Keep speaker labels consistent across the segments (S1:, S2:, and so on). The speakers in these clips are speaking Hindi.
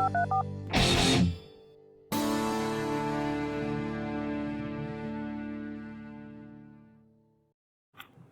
S1: प्रिय,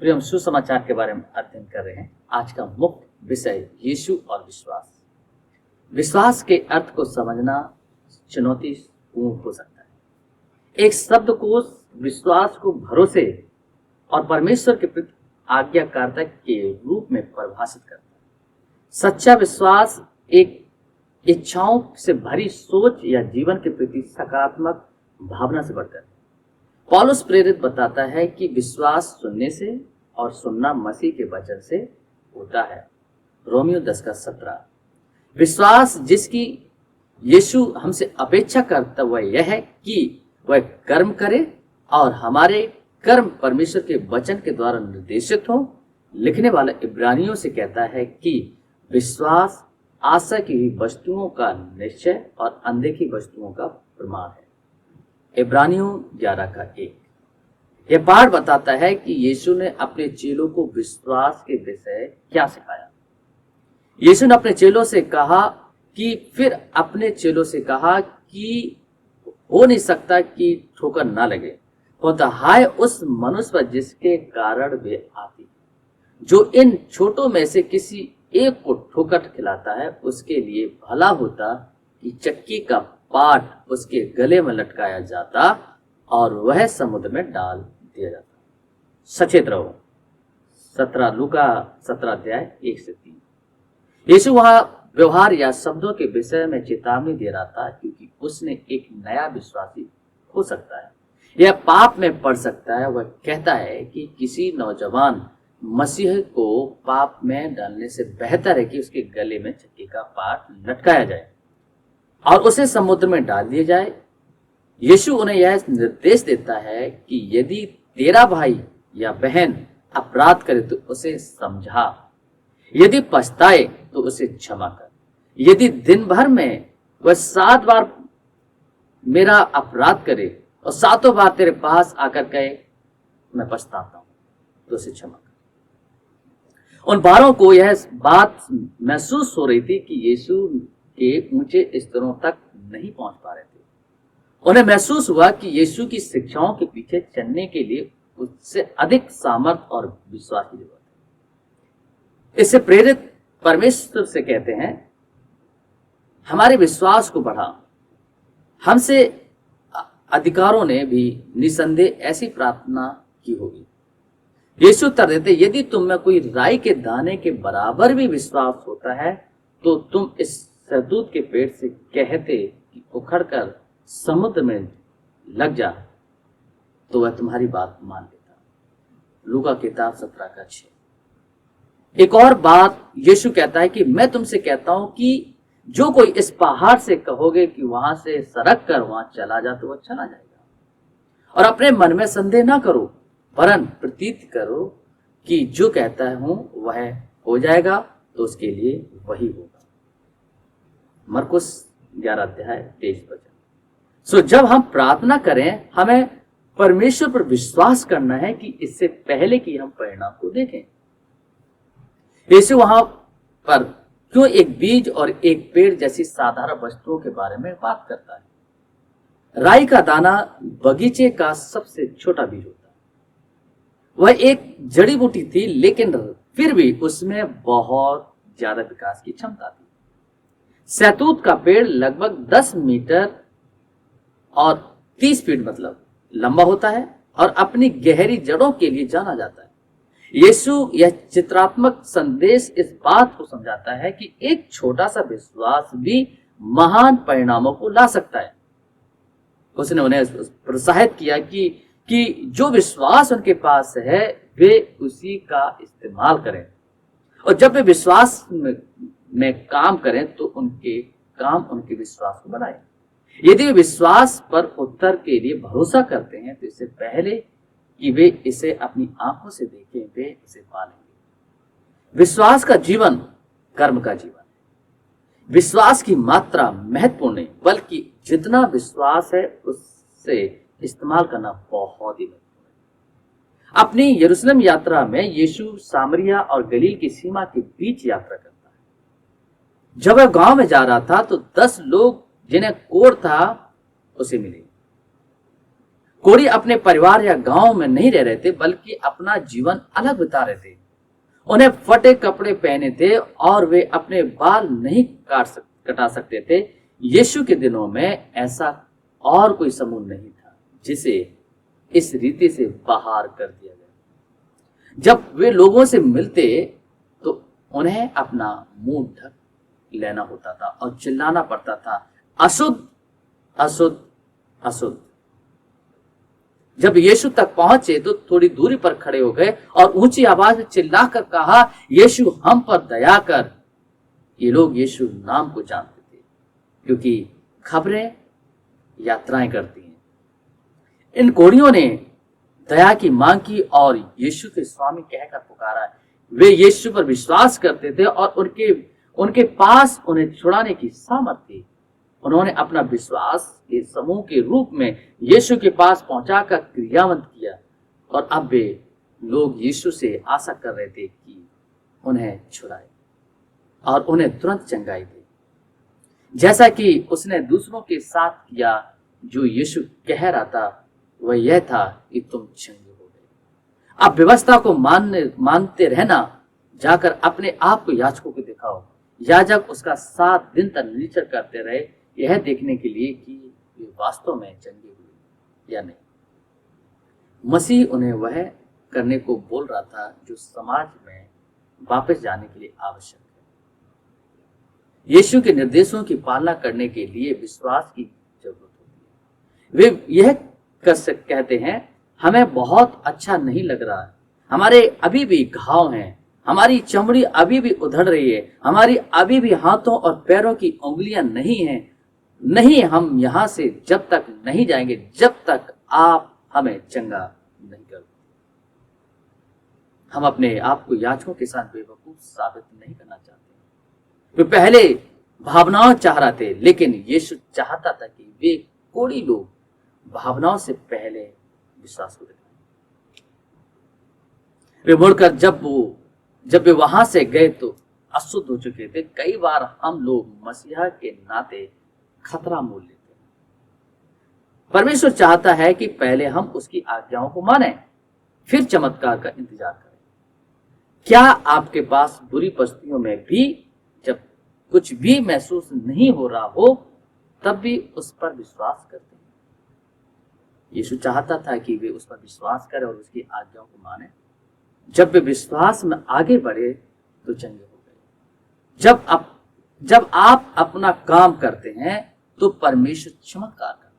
S1: हम सुसमाचार के बारे में अध्ययन कर रहे हैं। आज का मुख्य विषय यीशु और विश्वास। विश्वास के अर्थ को समझना चुनौतीपूर्ण हो सकता है। एक शब्दकोश विश्वास को भरोसे और परमेश्वर के प्रति आज्ञाकारिता के रूप में परिभाषित करता है। सच्चा विश्वास एक इच्छाओं से भरी सोच या जीवन के प्रति सकारात्मक भावना से बढ़कर है। पौलुस प्रेरित बताता है कि विश्वास सुनने से और सुनना मसीह के वचन से होता है। रोमियो 10:17। विश्वास जिसकी यीशु हमसे अपेक्षा करता वह यह है कि वह कर्म करे और हमारे कर्म परमेश्वर के वचन के द्वारा निर्देशित हो। लिखने वाला इब्रानियों से कहता है कि विश्वास आशा की हुई वस्तुओं का निश्चय और अनदेखी वस्तुओं का प्रमाण है। इब्रानियों 11:1। यह पाठ बताता है कि यीशु ने अपने चेलों को विश्वास के विषय क्या सिखाया। यीशु ने अपने चेलों से कहा कि हो नहीं सकता कि ठोकर ना लगे, होता हाय उस मनुष्य पर जिसके कारण वे आती, जो इन छोटों में से किसी एक को ठोकर खिलाता है। उसके लिए भला होता कि चक्की का पाट उसके गले में लटकाया जाता और वह समुद्र में डाल दिया जाता। सचेत रहो। 17 लूका 17:1-3। यीशु वहां व्यवहार या शब्दों के विषय में चेतावनी दे रहा था, क्योंकि उसने एक नया विश्वासी हो सकता है, यह पाप में पड़ सकता है। वह कहता है कि किसी नौजवान मसीह को पाप में डालने से बेहतर है कि उसके गले में चक्की का पाट लटकाया जाए और उसे समुद्र में डाल दिया जाए। यीशु उन्हें यह निर्देश देता है कि यदि तेरा भाई या बहन अपराध करे तो उसे समझा, यदि पछताए तो उसे क्षमा कर। यदि दिन भर में वह 7 बार मेरा अपराध करे और 7 बार तेरे पास आकर कहे मैं पछताता हूं, तो उसे क्षमा कर। उन बारों को यह बात महसूस हो रही थी कि यीशु के ऊंचे स्तरों तक नहीं पहुंच पा रहे थे। उन्हें महसूस हुआ कि यीशु की शिक्षाओं के पीछे चलने के लिए उससे अधिक सामर्थ और विश्वास की जरूरत है। इससे प्रेरित परमेश्वर से कहते हैं, हमारे विश्वास को बढ़ा। हमसे अधिकारों ने भी निसंदेह ऐसी प्रार्थना की होगी। यीशु उत्तर देते, यदि तुम में कोई राई के दाने के बराबर भी विश्वास होता है तो तुम इस शहतूत के पेड़ से कहते कि उखड़कर समुद्र में लग जा, तो वह तुम्हारी बात मान लेता। लूका किताब 17:6। एक और बात यीशु कहता है कि मैं तुमसे कहता हूं कि जो कोई इस पहाड़ से कहोगे कि वहां से सरक कर वहां चला जा, तो वह चला जाएगा। और अपने मन में संदेह ना करो, वरन प्रतीत करो कि जो कहता हूं वह हो जाएगा, तो उसके लिए वही होगा। मरकुस 11:23। सो जब हम प्रार्थना करें, हमें परमेश्वर पर विश्वास करना है कि इससे पहले कि हम परिणाम को देखें। यीशु वहां पर क्यों एक बीज और एक पेड़ जैसी साधारण वस्तुओं के बारे में बात करता है। राई का दाना बगीचे का सबसे छोटा बीज होता है। वह एक जड़ी बूटी थी, लेकिन फिर भी उसमें बहुत ज्यादा विकास की क्षमता थी। शहतूत का पेड़ लगभग 10 मीटर और 30 फीट मतलब लंबा होता है और अपनी गहरी जड़ों के लिए जाना जाता है। यीशु यह चित्रात्मक संदेश इस बात को समझाता है कि एक छोटा सा विश्वास भी महान परिणामों को ला सकता है। उसने उन्हें प्रोत्साहित किया कि जो विश्वास उनके पास है वे उसी का इस्तेमाल करें, और जब वे विश्वास में काम करें तो उनके काम उनके विश्वास को बढ़ाएं। यदि वे विश्वास पर उत्तर के लिए भरोसा करते हैं तो इससे पहले कि वे इसे अपनी आंखों से देखें, वे इसे पालेंगे। विश्वास का जीवन कर्म का जीवन है। विश्वास की मात्रा महत्वपूर्ण नहीं, बल्कि जितना विश्वास है उससे इस्तेमाल करना बहुत ही महत्वपूर्ण है। अपनी यरूशलेम यात्रा में यीशु सामरिया और गलील की सीमा के बीच यात्रा करता है। जब वह गांव में जा रहा था तो 10 लोग जिन्हें कोढ़ था उसे मिले। कोढ़ी अपने परिवार या गांव में नहीं रह रहे थे, बल्कि अपना जीवन अलग बिता रहे थे। उन्हें फटे कपड़े पहने थे और वे अपने बाल नहीं कटा सकते थे। यीशु के दिनों में ऐसा और कोई समूह नहीं था जिसे इस रीति से बाहर कर दिया गया। जब वे लोगों से मिलते तो उन्हें अपना मुंह ढक लेना होता था और चिल्लाना पड़ता था, अशुद्ध, अशुद्ध, अशुद्ध। जब यीशु तक पहुंचे तो थोड़ी दूरी पर खड़े हो गए और ऊंची आवाज में चिल्लाकर कहा, यीशु हम पर दया कर। ये लोग यीशु नाम को जानते थे क्योंकि खबरें यात्राएं करती हैं। इन कोढ़ियों ने दया की मांग की और यीशु के स्वामी कहकर पुकारा। वे यीशु पर विश्वास करते थे और उनके पास उन्हें छुड़ाने की सामर्थ्य थी। उन्होंने अपना विश्वास के समूह के रूप में यीशु के पास पहुंचाकर क्रियावंत किया और अब वे लोग यीशु से आशा कर रहे थे कि उन्हें छुड़ाए और उन्हें तुरंत चंगाई दे, जैसा कि उसने दूसरों के साथ किया। जो यीशु कह रहा था वह यह था कि तुम चंगे हो गए। अब व्यवस्था को मानते रहना, जाकर अपने आप को याजकों को दिखाओ। याजक उसका 7 दिन तक निरीक्षण करते रहे, यह देखने के लिए कि वे वास्तव में चंगे हुए या नहीं। मसीह उन्हें वह करने को बोल रहा था जो समाज में वापस जाने के लिए आवश्यक है। यीशु के निर्देशों की पालना करने के लिए विश्वास की जरूरत होती है। वे यह कहते हैं, हमें बहुत अच्छा नहीं लग रहा है, हमारे अभी भी घाव हैं, हमारी चमड़ी अभी भी उधड़ रही है, हमारी अभी भी हाथों और पैरों की उंगलियां नहीं हैं। नहीं, हम यहां से जब तक नहीं जाएंगे जब तक आप हमें चंगा नहीं कर। हम अपने आप को याजकों के साथ बेवकूफ साबित नहीं करना चाहते। वे पहले भावनाओं चाह रहे थे, लेकिन यीशु चाहता था कि वे कोढ़ी लोग भावनाओं से पहले विश्वास को दिखाएं। वे मुड़कर जब वे वहां से गए तो अशुद्ध हो चुके थे। कई बार हम लोग मसीहा के नाते खतरा मोल लेते हैं। परमेश्वर चाहता है कि पहले हम उसकी आज्ञाओं को मानें, फिर चमत्कार का इंतजार करें। क्या आपके पास बुरी परिस्थितियों में भी जब कुछ भी महसूस नहीं हो रहा हो तब भी उस पर विश्वास करते हैं? यीशु चाहता था कि वे उस पर विश्वास करें और उसकी आज्ञाओं को माने। जब वे विश्वास में आगे बढ़े तो चंगे हो गए। जब आप अपना काम करते हैं तो परमेश्वर चमत्कार करता है।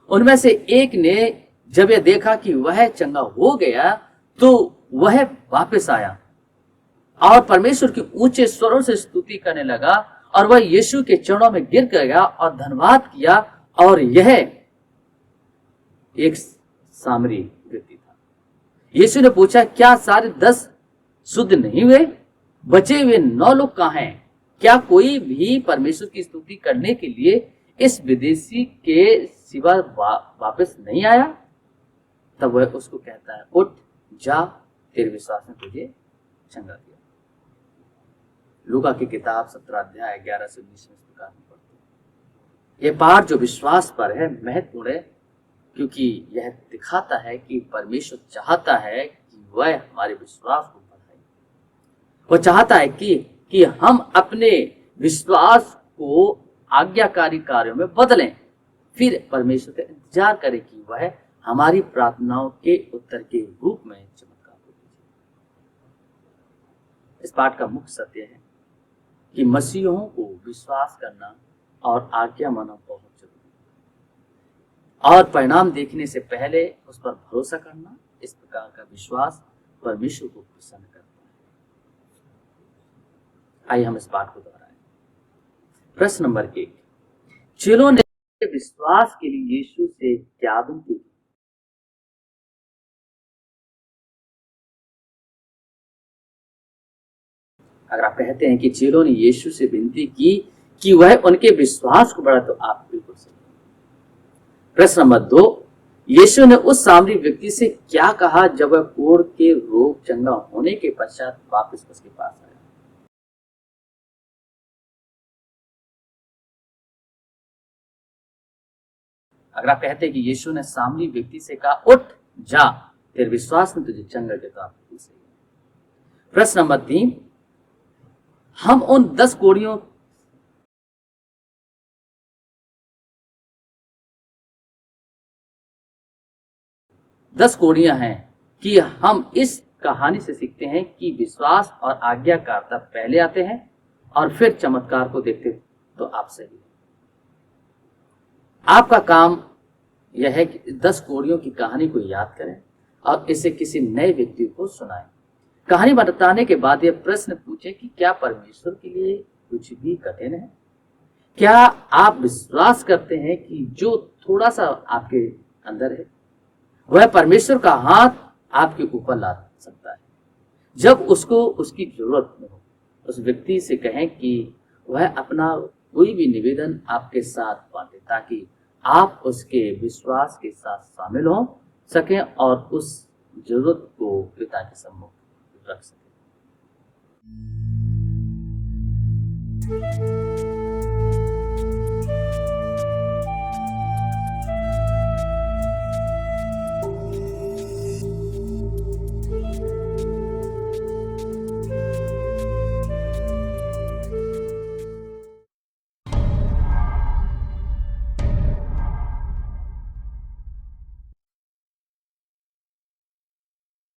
S1: उनमें से एक ने जब यह देखा कि वह चंगा हो गया तो वह वापस आया और परमेश्वर की ऊंचे स्वरों से स्तुति करने लगा और वह यीशु के चरणों में गिर गया और धन्यवाद किया। और यह एक सामरी व्यक्ति था। यीशु ने पूछा, क्या सारे 10 शुद्ध नहीं हुए? बचे हुए 9 लोग कहां हैं? क्या कोई भी परमेश्वर की स्तुति करने के लिए इस विदेशी के सिवा वापस नहीं आया? तब वह उसको कहता है, उठ, जा, तेरे विश्वास ने तुझे चंगा किया। लूका की किताब 17 अध्याय 11 से 19 में इस प्रकार में पढ़ते हैं। यह पाठ जो विश्वास पर है महत्वपूर्ण है, क्योंकि यह दिखाता है कि परमेश्वर चाहता है कि वह हमारे विश्वास को बढ़ाए। वह चाहता है कि हम अपने विश्वास को आज्ञाकारी कार्यों में बदलें, फिर परमेश्वर का इंतजार करें कि वह हमारी प्रार्थनाओं के उत्तर के रूप में चमत्कार को दीजिए। इस पाठ का मुख्य सत्य है कि मसीहों को विश्वास करना और आज्ञा मानना बहुत जरूरी है, और परिणाम देखने से पहले उस पर भरोसा करना। इस प्रकार का विश्वास परमेश्वर को प्रसन्न करता है। आइए हम इस पाठ को दोहराएं। प्रश्न नंबर 1, चेलों ने विश्वास के लिए यीशु से क्या विनती की? अगर आप कहते हैं कि चेलों ने यीशु से विनती की कि वह उनके विश्वास को बढ़ा, तो आप बिल्कुल सही। प्रश्न नंबर 2, यीशु ने उस सामरी व्यक्ति से क्या कहा जब वह कोढ़ के रोग चंगा होने के पश्चात वापस उसके पास आया? अगर आप कहते हैं कि यीशु ने सामने व्यक्ति से कहा उठ जा, तेरे विश्वास ने तुझे चंगा किया, तो आप बिल्कुल सही है। प्रश्न नंबर 3, हम उन 10 कोड़ियों दस कोड़ियां हैं कि हम इस कहानी से सीखते हैं कि विश्वास और आज्ञाकारिता पहले आते हैं और फिर चमत्कार को देखते। तो आप सही है। आपका काम यह है कि 10 कोड़ियों की कहानी को याद करें और इसे किसी नए व्यक्ति को सुनाएं। कहानी बताने के बाद यह प्रश्न पूछें कि क्या परमेश्वर के लिए कुछ भी कठिन है? क्या आप विश्वास करते हैं कि जो थोड़ा सा आपके अंदर है वह परमेश्वर का हाथ आपके ऊपर ला सकता है? जब उसको उसकी जरूरत हो, उस व्यक्ति से कहें कि वह अपना कोई भी निवेदन आपके साथ बांटे ताकि आप उसके विश्वास के साथ शामिल हो सकें और उस जरूरत को पिता के सम्मुख रख सकें।